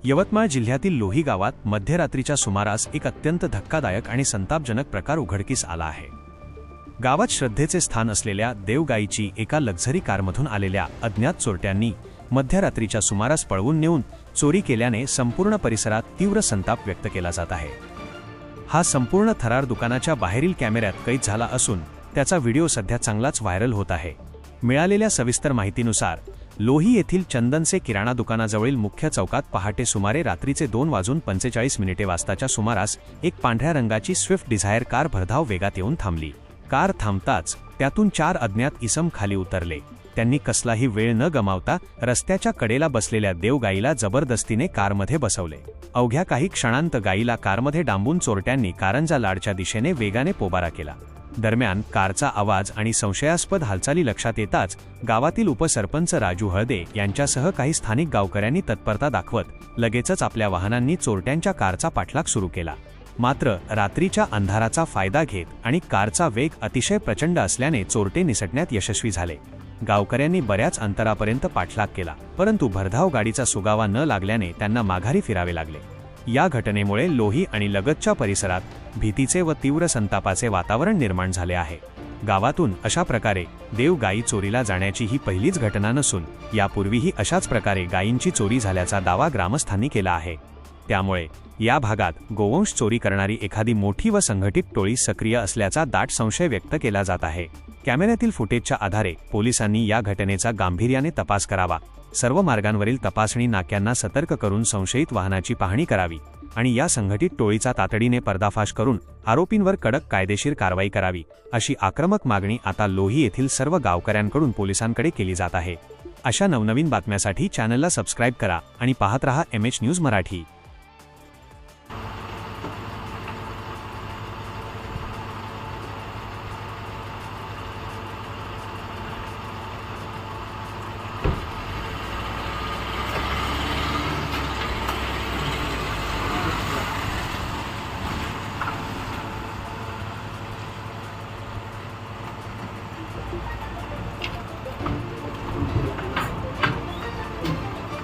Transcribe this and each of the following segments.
यवतमाळ जिल्ह्यातील लोही गावात मध्यरात्रीच्या सुमारास एक अत्यंत धक्कादायक आणि संतापजनक प्रकार उघडकीस आला आहे। गावात श्रद्धेचे स्थान असलेल्या देवगाईची एका लक्झरी कारमधून आलेल्या अज्ञात चोरट्यांनी मध्यरात्रीच्या सुमारास पळवून नेऊन चोरी केल्याने संपूर्ण परिसरात तीव्र संताप व्यक्त केला जात आहे। हा संपूर्ण थरार दुकानाच्या बाहेरील कॅमेऱ्यात कैद झाला असून त्याचा व्हिडिओ सध्या चांगलाच व्हायरल होत आहे। मिळालेल्या सविस्तर माहितीनुसार लोही येथील चंदनचे किराणा दुकानाजवळील मुख्य चौकात पहाटे सुमारे रात्रीचे 2:45 वाजताच्या सुमारास एक पांढऱ्या रंगाची स्विफ्ट डिझायर कार भरधाव वेगात येऊन थांबली। कार थांबताच त्यातून 4 अज्ञात इसम खाली उतरले। त्यांनी कसलाही वेळ न गमावता रस्त्याच्या कडेला बसलेल्या देवगाईला जबरदस्तीने कारमध्ये बसवले। अवघ्या काही क्षणांत गाईला कारमध्ये डांबून चोरट्यांनी कारंजा लाडच्या दिशेने वेगाने पोबारा केला। दरम्यान कारचा आवाज आणि संशयास्पद हालचाली लक्षात येताच गावातील उपसरपंच राजू हळदे यांच्यासह काही स्थानिक गावकऱ्यांनी तत्परता दाखवत लगेचच आपल्या वाहनांनी चोरट्यांच्या कारचा पाठलाग सुरू केला। मात्र रात्रीच्या अंधाराचा फायदा घेत आणि कारचा वेग अतिशय प्रचंड असल्याने चोरटे निसटण्यात यशस्वी झाले। गावकऱ्यांनी बऱ्याच अंतरापर्यंत पाठलाग केला, परंतु भरधाव गाडीचा सुगावा न लागल्याने त्यांना माघारी फिरावे लागले। या घटनेमुळे लोही आणि लगतच्या परिसरात भीतीचे व तीव्र संतापाचे वातावरण निर्माण झाले आहे। गावातून अशा प्रकारे देवगाई चोरीला जाण्याची ही पहिलीच घटना नसून यापूर्वीही अशाच प्रकारे गायींची चोरी झाल्याचा दावा ग्रामस्थांनी केला आहे। त्यामुळे या भागात गोवंश चोरी करणारी एखादी मोठी व संघटित टोळी सक्रिय असल्याचा दाट संशय व्यक्त केला जात आहे। कॅमेऱ्यातील फुटेजच्या आधारे पोलिसांनी या घटनेचा गांभीर्याने तपास करावा, सर्व मार्गांवरील तपासणी नाक्यांना सतर्क करून संशयित वाहनाची पाहणी करावी आणि या संघटित टोळीचा तातडीने पर्दाफाश करून आरोपींवर कडक कायदेशीर कारवाई करावी, अशी आक्रमक मागणी आता लोही येथील सर्व गावकऱ्यांकडून पोलिसांकडे केली जात आहे। अशा नवनवीन बातम्यांसाठी चॅनलला सबस्क्राइब करा आणि पाहत रहा MH न्यूज मराठी।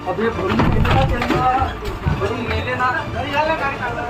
अबे भरून गेले ना घरी आला काय काढला